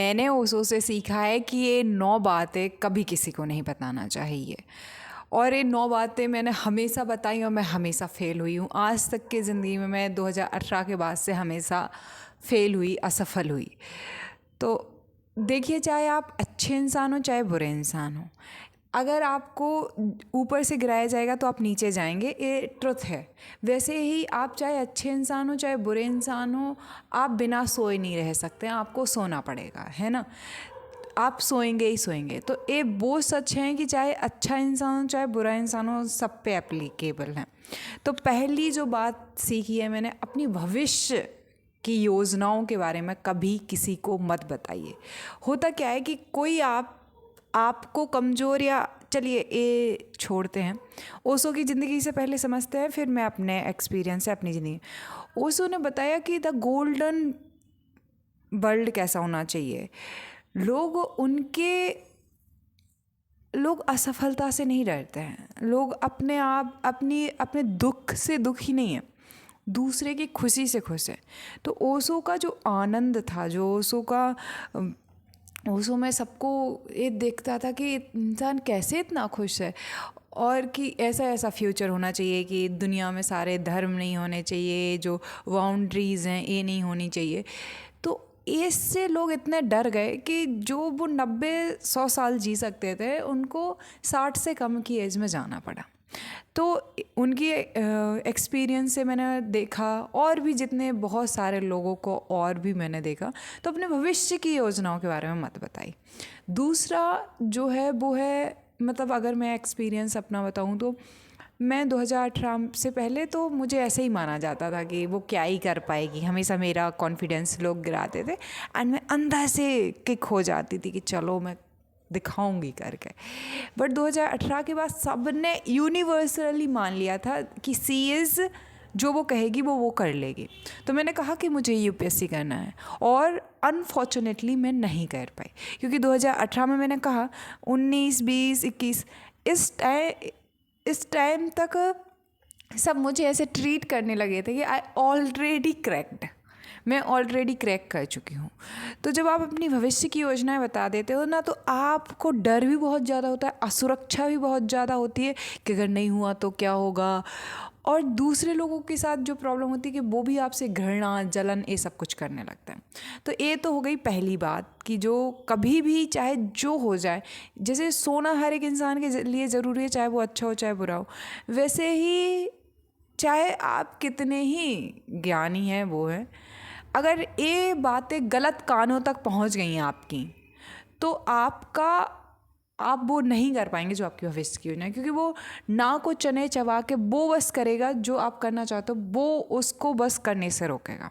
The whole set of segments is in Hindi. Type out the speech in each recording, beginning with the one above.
मैंने ओशो से सीखा है कि ये 9 बातें कभी किसी को नहीं बताना चाहिए। और ये 9 बातें मैंने हमेशा बताई और मैं हमेशा फ़ेल हुई हूँ। आज तक की ज़िंदगी में मैं 2018 के बाद से हमेशा फ़ेल हुई, असफल हुई। तो देखिए, चाहे आप अच्छे इंसान हो चाहे बुरे इंसान हो, अगर आपको ऊपर से गिराया जाएगा तो आप नीचे जाएंगे, ये ट्रुथ है। वैसे ही आप चाहे अच्छे इंसान हो चाहे बुरे इंसान हो, आप बिना सोए नहीं रह सकते, आपको सोना पड़ेगा, है ना। आप सोएंगे ही सोएंगे। तो ये वो सच है कि चाहे अच्छा इंसान हो चाहे बुरा इंसान हो, सब पे एप्लीकेबल है। तो पहली जो बात सीखी है मैंने, अपनी भविष्य की योजनाओं के बारे में कभी किसी को मत बताइए। होता क्या है कि कोई आपको कमज़ोर, या चलिए ये छोड़ते हैं, ओशो की ज़िंदगी से पहले समझते हैं, फिर मैं अपने एक्सपीरियंस से अपनी ज़िंदगी। ओशो ने बताया कि द गोल्डन वर्ल्ड कैसा होना चाहिए। लोग असफलता से नहीं डरते हैं, लोग अपने दुख से दुखी नहीं है, दूसरे की खुशी से खुश है। तो ओशो का जो आनंद था, ओशो में सबको ये देखता था कि इंसान कैसे इतना खुश है, और कि ऐसा ऐसा फ्यूचर होना चाहिए कि दुनिया में सारे धर्म नहीं होने चाहिए, जो बाउंड्रीज़ हैं ये नहीं होनी चाहिए। तो इससे लोग इतने डर गए कि जो वो 90-100 साल जी सकते थे, उनको 60 से कम की एज में जाना पड़ा। तो उनकी एक्सपीरियंस से मैंने देखा, और भी जितने बहुत सारे लोगों को और भी मैंने देखा, तो अपने भविष्य की योजनाओं के बारे में मत बताई। दूसरा जो है वो है, मतलब अगर मैं एक्सपीरियंस अपना बताऊं तो मैं 2018 से पहले तो मुझे ऐसे ही माना जाता था कि वो क्या ही कर पाएगी, हमेशा मेरा कॉन्फिडेंस लोग गिराते थे, एंड मैं अंदर से किक हो जाती थी कि चलो मैं दिखाऊंगी करके। बट 2018 के बाद सब ने यूनिवर्सली मान लिया था कि सी इज़, जो वो कहेगी वो कर लेगी। तो मैंने कहा कि मुझे यूपीएससी करना है, और अनफॉर्चुनेटली मैं नहीं कर पाई, क्योंकि 2018 में मैंने कहा 19, 20, 21 इस टाइम तक सब मुझे ऐसे ट्रीट करने लगे थे कि आई ऑलरेडी क्रैक्ड, मैं ऑलरेडी क्रैक कर चुकी हूँ। तो जब आप अपनी भविष्य की योजनाएं बता देते हो ना, तो आपको डर भी बहुत ज़्यादा होता है, असुरक्षा भी बहुत ज़्यादा होती है कि अगर नहीं हुआ तो क्या होगा। और दूसरे लोगों के साथ जो प्रॉब्लम होती है कि वो भी आपसे घृणा, जलन, ये सब कुछ करने लगता है। तो ये तो हो गई पहली बात कि जो कभी भी चाहे जो हो जाए, जैसे सोना हर एक इंसान के लिए ज़रूरी है, चाहे वो अच्छा हो चाहे बुरा हो, वैसे ही चाहे आप कितने ही ज्ञानी हैं वो हैं, अगर ये बातें गलत कानों तक पहुंच गई हैं आपकी, तो आप वो नहीं कर पाएंगे जो आपकी भविष्य की योजना है, क्योंकि वो ना को चने चबा के वो बस करेगा जो आप करना चाहते हो, वो उसको बस करने से रोकेगा।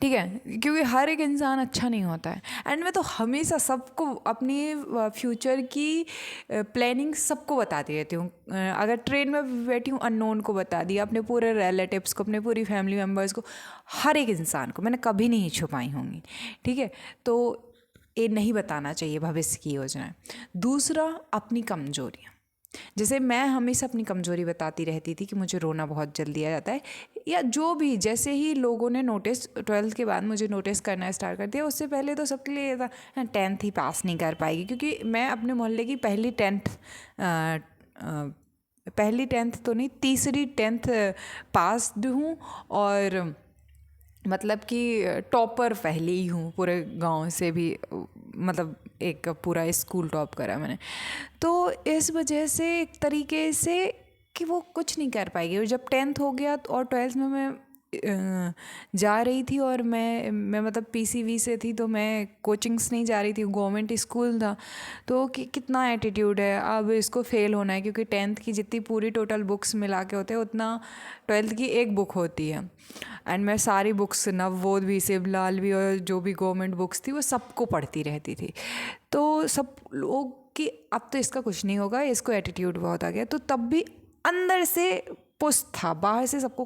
ठीक है, क्योंकि हर एक इंसान अच्छा नहीं होता है। एंड मैं तो हमेशा सबको अपनी फ्यूचर की प्लानिंग सबको बताती रहती हूँ। अगर ट्रेन में बैठी हूँ, अननोन को बता दिया, अपने पूरे रिलेटिव्स को, अपने पूरी फैमिली मेम्बर्स को, हर एक इंसान को मैंने कभी नहीं छुपाई होंगी। ठीक है, तो ये नहीं बताना चाहिए भविष्य की योजनाएं। दूसरा, अपनी कमजोरियाँ। जैसे मैं हमेशा अपनी कमज़ोरी बताती रहती थी कि मुझे रोना बहुत जल्दी आ जाता है, या जो भी, जैसे ही लोगों ने नोटिस 12th के बाद मुझे नोटिस करना स्टार्ट कर दिया। उससे पहले तो सबके लिए था 10th ही पास नहीं कर पाएगी, क्योंकि मैं अपने मोहल्ले की पहली 10th तो नहीं, तीसरी 10th पास्ड हूँ, और मतलब कि टॉपर पहले ही हूँ पूरे गांव से भी, मतलब एक पूरा स्कूल टॉप करा मैंने। तो इस वजह से एक तरीके से कि वो कुछ नहीं कर पाएगी। और जब 10th हो गया और 12th में मैं जा रही थी, और मैं मतलब पीसीवी से थी, तो मैं कोचिंग्स नहीं जा रही थी, गवर्नमेंट स्कूल था। तो कितना एटीट्यूड है, अब इसको फेल होना है, क्योंकि 10th की जितनी पूरी टोटल बुक्स मिला के होते हैं उतना 12th की एक बुक होती है। एंड मैं सारी बुक्स, नवबोध भी, शिवलाल भी, और जो भी गवर्नमेंट बुक्स थी वो सबको पढ़ती रहती थी। तो सब लोग कि अब तो इसका कुछ नहीं होगा, इसको एटीट्यूड बहुत आ गया। तो तब भी अंदर से पुश था, बाहर से सबको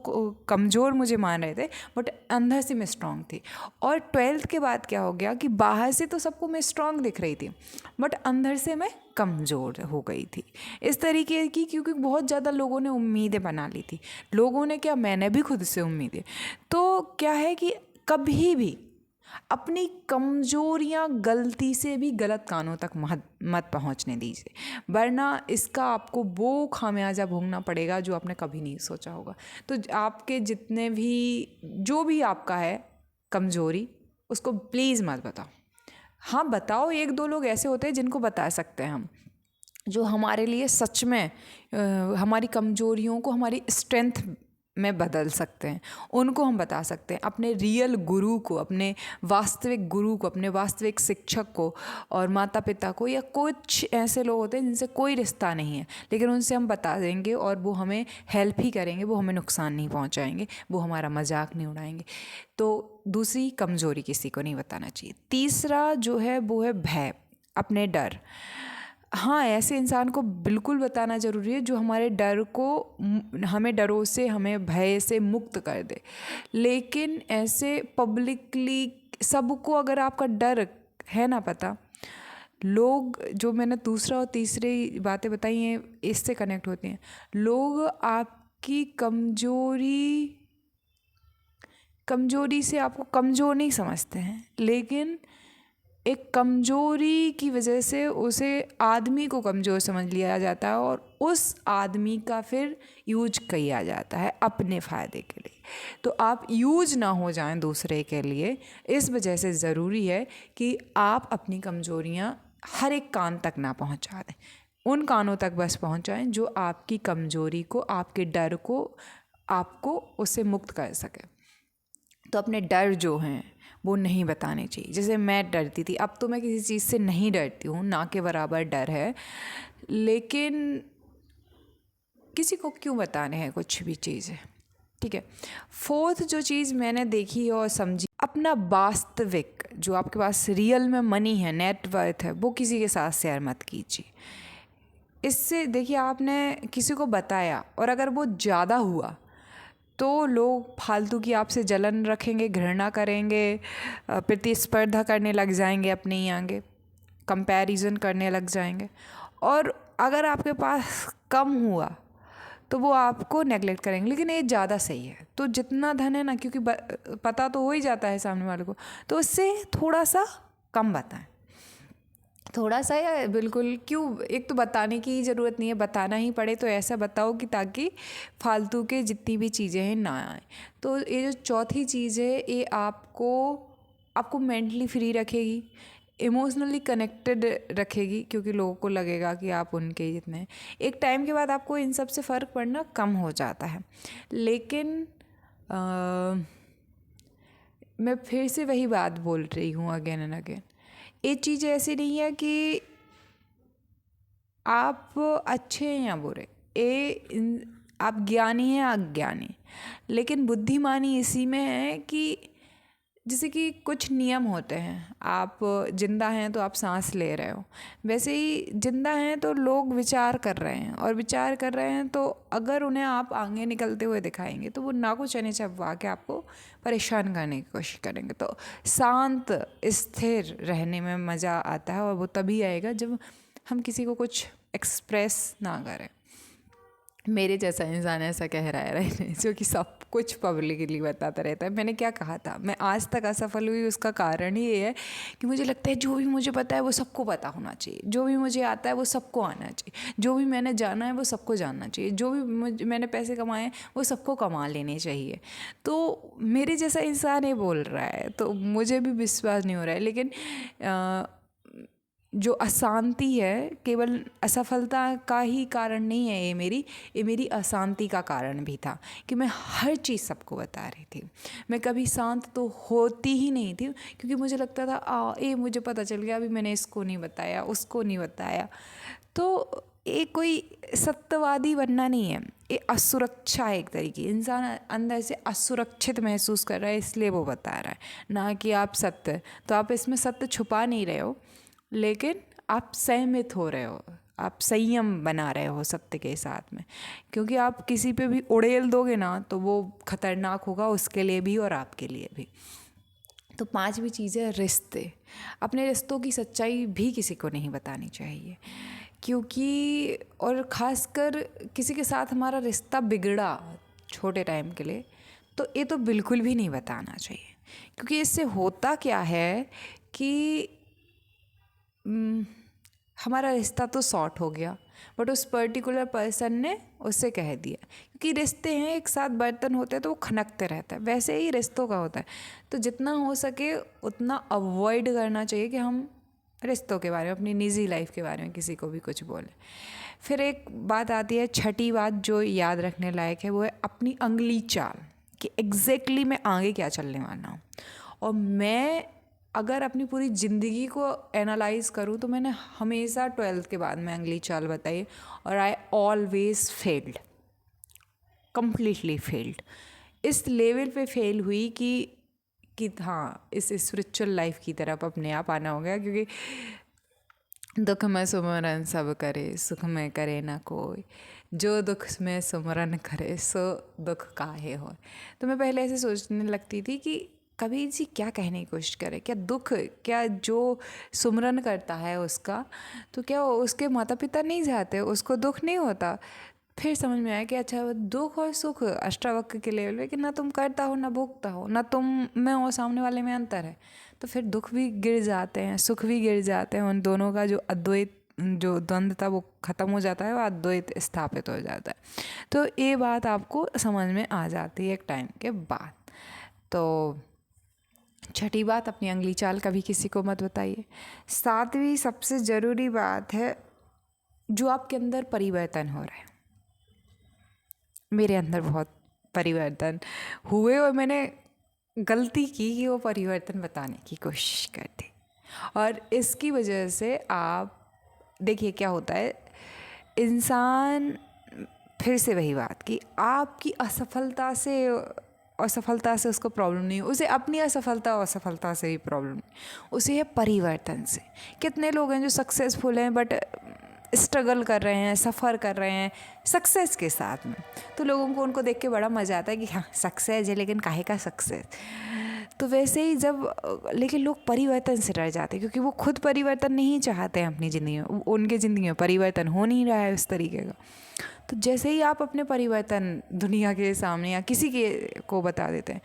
कमज़ोर मुझे मान रहे थे, बट अंदर से मैं स्ट्रांग थी। और 12th के बाद क्या हो गया कि बाहर से तो सबको मैं स्ट्रांग दिख रही थी, बट अंदर से मैं कमज़ोर हो गई थी इस तरीके की, क्योंकि बहुत ज़्यादा लोगों ने उम्मीदें बना ली थी। लोगों ने क्या, मैंने भी खुद से उम्मीदें। तो क्या है कि कभी भी अपनी कमज़ोरियाँ गलती से भी गलत कानों तक मत पहुंचने दीजिए, वरना इसका आपको वो खामियाजा भोगना पड़ेगा जो आपने कभी नहीं सोचा होगा। तो आपके जितने भी जो भी आपका है कमज़ोरी, उसको प्लीज़ मत बताओ। हाँ बताओ, एक दो लोग ऐसे होते हैं जिनको बता सकते हैं हम, जो हमारे लिए सच में हमारी कमज़ोरियों को हमारी स्ट्रेंथ में बदल सकते हैं, उनको हम बता सकते हैं। अपने रियल गुरु को, अपने वास्तविक गुरु को, अपने वास्तविक शिक्षक को और माता पिता को, या कुछ ऐसे लोग होते हैं जिनसे कोई रिश्ता नहीं है लेकिन उनसे हम बता देंगे और वो हमें हेल्प ही करेंगे, वो हमें नुकसान नहीं पहुंचाएंगे, वो हमारा मजाक नहीं उड़ाएंगे। तो दूसरी, कमज़ोरी किसी को नहीं बताना चाहिए। तीसरा जो है वो है भय, अपने डर। हाँ, ऐसे इंसान को बिल्कुल बताना ज़रूरी है जो हमारे डर को, हमें डरों से, हमें भय से मुक्त कर दे। लेकिन ऐसे पब्लिकली सबको अगर आपका डर है ना पता, लोग, जो मैंने दूसरा और तीसरी बातें बताई हैं इससे कनेक्ट होती हैं, लोग आपकी कमज़ोरी से आपको कमज़ोर नहीं समझते हैं, लेकिन एक कमज़ोरी की वजह से उसे आदमी को कमज़ोर समझ लिया जाता है और उस आदमी का फिर यूज किया जाता है अपने फ़ायदे के लिए। तो आप यूज ना हो जाएं दूसरे के लिए, इस वजह से ज़रूरी है कि आप अपनी कमज़ोरियाँ हर एक कान तक ना पहुंचा दें। उन कानों तक बस पहुंचाएं जो आपकी कमज़ोरी को, आपके डर को, आपको उससे मुक्त कर सके। तो अपने डर जो हैं वो नहीं बताने चाहिए। जैसे मैं डरती थी, अब तो मैं किसी चीज़ से नहीं डरती हूँ, ना के बराबर डर है, लेकिन किसी को क्यों बताने हैं कुछ भी चीज़ें। ठीक है। फोर्थ जो चीज़ मैंने देखी और समझी, अपना वास्तविक जो आपके पास रियल में मनी है, नेटवर्थ है, वो किसी के साथ शेयर मत कीजिए। इससे देखिए, आपने किसी को बताया और अगर वो ज़्यादा हुआ तो लोग फालतू की आपसे जलन रखेंगे, घृणा करेंगे, प्रतिस्पर्धा करने लग जाएंगे, अपने ही आगे कंपैरिजन करने लग जाएंगे। और अगर आपके पास कम हुआ तो वो आपको नेगलेक्ट करेंगे। लेकिन ये ज़्यादा सही है, तो जितना धन है ना, क्योंकि पता तो हो ही जाता है सामने वाले को, तो उससे थोड़ा सा कम बताएं, थोड़ा सा, या बिल्कुल क्यों, एक तो बताने की ज़रूरत नहीं है, बताना ही पड़े तो ऐसा बताओ कि ताकि फालतू के जितनी भी चीज़ें हैं ना आए। तो ये जो चौथी चीज़ है, ये आपको मेंटली फ्री रखेगी, इमोशनली कनेक्टेड रखेगी, क्योंकि लोगों को लगेगा कि आप उनके जितने हैं। एक टाइम के बाद आपको इन सब से फ़र्क पड़ना कम हो जाता है। लेकिन मैं फिर से वही बात बोल रही हूँ अगेन एंड अगेन, ये चीज़ ऐसी नहीं है कि आप अच्छे हैं या बुरे, आप ज्ञानी हैं अज्ञानी, लेकिन बुद्धिमानी इसी में है कि जैसे कि कुछ नियम होते हैं, आप जिंदा हैं तो आप सांस ले रहे हो, वैसे ही जिंदा हैं तो लोग विचार कर रहे हैं, और विचार कर रहे हैं तो अगर उन्हें आप आगे निकलते हुए दिखाएंगे तो वो ना कुछ नहीं चबवा के आपको परेशान करने की कोशिश करेंगे। तो शांत स्थिर रहने में मज़ा आता है, और वो तभी आएगा जब हम किसी को कुछ एक्सप्रेस ना करें। मेरे जैसा इंसान ऐसा कह रहा है राइट, जो कि सब कुछ पब्लिकली बताता रहता है। मैंने क्या कहा था, मैं आज तक असफल हुई, उसका कारण ही ये है कि मुझे लगता है जो भी मुझे पता है वो सबको पता होना चाहिए, जो भी मुझे आता है वो सबको आना चाहिए, जो भी मैंने जाना है वो सबको जानना चाहिए, जो भी मैंने पैसे कमाए हैं वो सबको कमा लेने चाहिए। तो मेरे जैसा इंसान ये बोल रहा है तो मुझे भी विश्वास नहीं हो रहा है। लेकिन जो अशांति है, केवल असफलता का ही कारण नहीं है, ये मेरी अशांति का कारण भी था कि मैं हर चीज़ सबको बता रही थी। मैं कभी शांत तो होती ही नहीं थी, क्योंकि मुझे लगता था ये मुझे पता चल गया, अभी मैंने इसको नहीं बताया, उसको नहीं बताया। तो ये कोई सत्यवादी बनना नहीं है, ये असुरक्षा है एक तरीके। इंसान अंदर से असुरक्षित महसूस कर रहा है, इसलिए वो बता रहा है, ना कि आप सत्य। तो आप इसमें सत्य छुपा नहीं रहे हो, लेकिन आप संयमित हो रहे हो, आप संयम बना रहे हो सत्य के साथ में। क्योंकि आप किसी पे भी उड़ेल दोगे ना तो वो खतरनाक होगा, उसके लिए भी और आपके लिए भी। तो पांचवी चीज़ है रिश्ते। अपने रिश्तों की सच्चाई भी किसी को नहीं बतानी चाहिए, क्योंकि और ख़ासकर किसी के साथ हमारा रिश्ता बिगड़ा छोटे टाइम के लिए, तो ये तो बिल्कुल भी नहीं बताना चाहिए। क्योंकि इससे होता क्या है कि हमारा रिश्ता तो सॉर्ट हो गया, बट उस पर्टिकुलर पर्सन ने उससे कह दिया, क्योंकि रिश्ते हैं एक साथ बर्तन होते हैं तो वो खनकते रहता है, वैसे ही रिश्तों का होता है। तो जितना हो सके उतना अवॉइड करना चाहिए कि हम रिश्तों के बारे में, अपनी निजी लाइफ के बारे में किसी को भी कुछ बोलें। फिर एक बात आती है, छठी बात जो याद रखने लायक है, वो है अपनी अंगुली चाल, कि एग्जैक्टली मैं आगे क्या चलने वाला हूँ। और मैं अगर अपनी पूरी ज़िंदगी को एनालाइज करूँ तो मैंने हमेशा 12th के बाद में अंगुली चाल बताई, और I always failed, completely failed. इस लेवल पे फेल हुई कि हाँ, इस स्पिरिचुअल लाइफ की तरफ अपने आप आना हो गया, क्योंकि दुख में सुमरन सब करे, सुख में करे ना कोई, जो दुख में सुमरन करे सो दुख काहे हो। तो मैं पहले ऐसे सोचने लगती थी कि कबीर जी क्या कहने की कोशिश करे, क्या दुख, क्या जो सुमरन करता है उसका, तो क्या उसके माता पिता नहीं जाते, उसको दुख नहीं होता। फिर समझ में आया कि अच्छा, दुख और सुख अष्टावक्र के लेवल पे, कि ना तुम करता हो ना भोगता हो, ना तुम में और सामने वाले में अंतर है, तो फिर दुख भी गिर जाते हैं, सुख भी गिर जाते हैं, उन दोनों का जो अद्वैत, जो द्वंद्व था वो ख़त्म हो जाता है, वो अद्वैत स्थापित हो जाता है। तो ये बात आपको समझ में आ जाती है एक टाइम के बाद। तो छठी बात, अपनी अंगुली चाल कभी किसी को मत बताइए। सातवीं सबसे ज़रूरी बात है, जो आपके अंदर परिवर्तन हो रहा है। मेरे अंदर बहुत परिवर्तन हुए और मैंने गलती की कि वो परिवर्तन बताने की कोशिश कर दी, और इसकी वजह से आप देखिए क्या होता है, इंसान, फिर से वही बात कि आपकी असफलता से उसको प्रॉब्लम नहीं है, उसे अपनी असफलता से भी प्रॉब्लम नहीं, उसे है परिवर्तन से। कितने लोग हैं जो सक्सेसफुल हैं बट स्ट्रगल कर रहे हैं, सफ़र कर रहे हैं सक्सेस के साथ में, तो लोगों को उनको देख के बड़ा मज़ा आता है कि हाँ सक्सेस है, लेकिन काहे का सक्सेस। तो वैसे ही लेकिन लोग परिवर्तन से डर जाते हैं, क्योंकि वो खुद परिवर्तन नहीं चाहते हैं अपनी ज़िंदगी में, उनकी ज़िंदगी में परिवर्तन हो नहीं रहा है उस तरीके का। तो जैसे ही आप अपने परिवर्तन दुनिया के सामने या किसी के को बता देते हैं,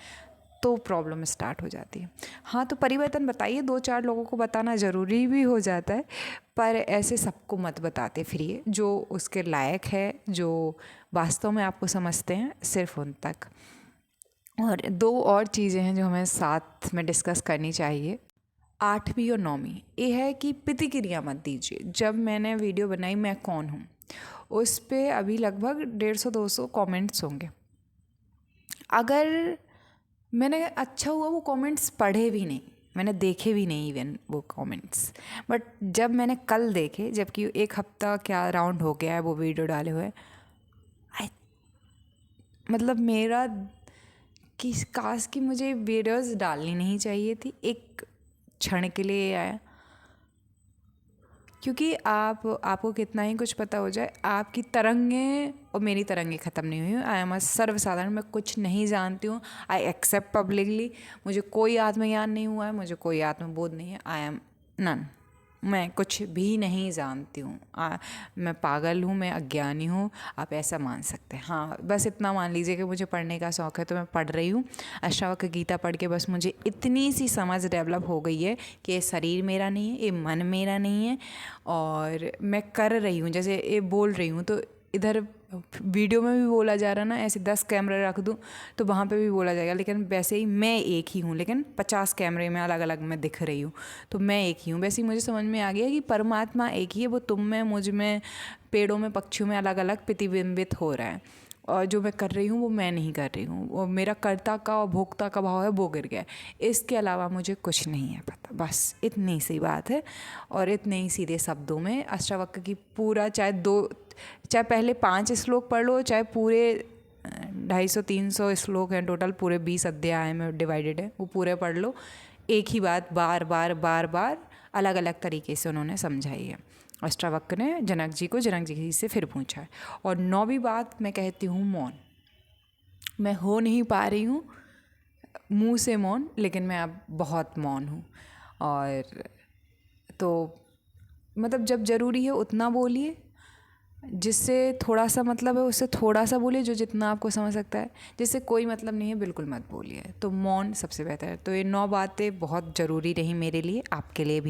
तो प्रॉब्लम स्टार्ट हो जाती है। हाँ, तो परिवर्तन बताइए, 2-4 लोगों को बताना ज़रूरी भी हो जाता है, पर ऐसे सबको मत बताते फिरिए, जो उसके लायक है, जो वास्तव में आपको समझते हैं, सिर्फ उन तक। और 2 और चीज़ें हैं जो हमें साथ में डिस्कस करनी चाहिए, 8वीं और 9वीं। ये है कि प्रतिक्रिया मत दीजिए। जब मैंने वीडियो बनाई मैं कौन हूँ, उस पे अभी लगभग 150-200 कमेंट्स होंगे। अगर मैंने, अच्छा हुआ वो कमेंट्स पढ़े भी नहीं, मैंने देखे भी नहीं इवन वो कमेंट्स, बट जब मैंने कल देखे, जबकि 1 हफ्ता क्या राउंड हो गया है वो वीडियो डाले हुए, मतलब मेरा कि काश कि मुझे वीडियोस डालनी नहीं चाहिए थी, एक क्षण के लिए आया। क्योंकि आपको कितना ही कुछ पता हो जाए, आपकी तरंगें और मेरी तरंगें ख़त्म नहीं हुई। आई एम अ सर्वसाधारण, मैं कुछ नहीं जानती हूँ, आई एक्सेप्ट पब्लिकली, मुझे कोई आत्मज्ञान नहीं हुआ है, मुझे कोई आत्मबोध नहीं है, आई एम नन, मैं कुछ भी नहीं जानती हूँ, मैं पागल हूँ, मैं अज्ञानी हूँ, आप ऐसा मान सकते हैं। हाँ, बस इतना मान लीजिए कि मुझे पढ़ने का शौक़ है, तो मैं पढ़ रही हूँ अष्टावक्र गीता पढ़ के, बस मुझे इतनी सी समझ डेवलप हो गई है कि ये शरीर मेरा नहीं है, ये मन मेरा नहीं है, और मैं कर रही हूँ, जैसे ये बोल रही हूँ तो इधर वीडियो में भी बोला जा रहा ना, ऐसे 10 कैमरे रख दूँ तो वहाँ पे भी बोला जाएगा, लेकिन वैसे ही मैं एक ही हूँ, लेकिन 50 कैमरे में अलग अलग मैं दिख रही हूँ, तो मैं एक ही हूँ। वैसे ही मुझे समझ में आ गया कि परमात्मा एक ही है, वो तुम में, मुझ में, पेड़ों में, पक्षियों में अलग अलग प्रतिबिंबित हो रहा है, और जो मैं कर रही हूँ वो मैं नहीं कर रही हूँ, वो मेरा कर्ता का और भोक्ता का भाव है, वो गिर गया है। इसके अलावा मुझे कुछ नहीं है पता, बस इतनी सी बात है। और इतने ही सीधे शब्दों में अष्टावक्र की पूरा, चाहे पहले 5 श्लोक पढ़ लो, चाहे पूरे 250-300 श्लोक हैं टोटल, पूरे 20 अध्याय में डिवाइडेड है, वो पूरे पढ़ लो, एक ही बात बार बार अलग अलग तरीके से उन्होंने समझाई है। अष्टावक्र ने जनक जी से फिर पूछा है। और 9वीं बात मैं कहती हूँ मौन। मैं हो नहीं पा रही हूँ मुंह से मौन, लेकिन मैं अब बहुत मौन हूँ। और तो मतलब जब ज़रूरी है उतना बोलिए, जिससे थोड़ा सा मतलब है उससे थोड़ा सा बोलिए, जो जितना आपको समझ सकता है। जिससे कोई मतलब नहीं है बिल्कुल मत बोलिए। तो मौन सबसे बेहतर है। तो ये 9 बातें बहुत ज़रूरी रही मेरे लिए, आपके लिए भी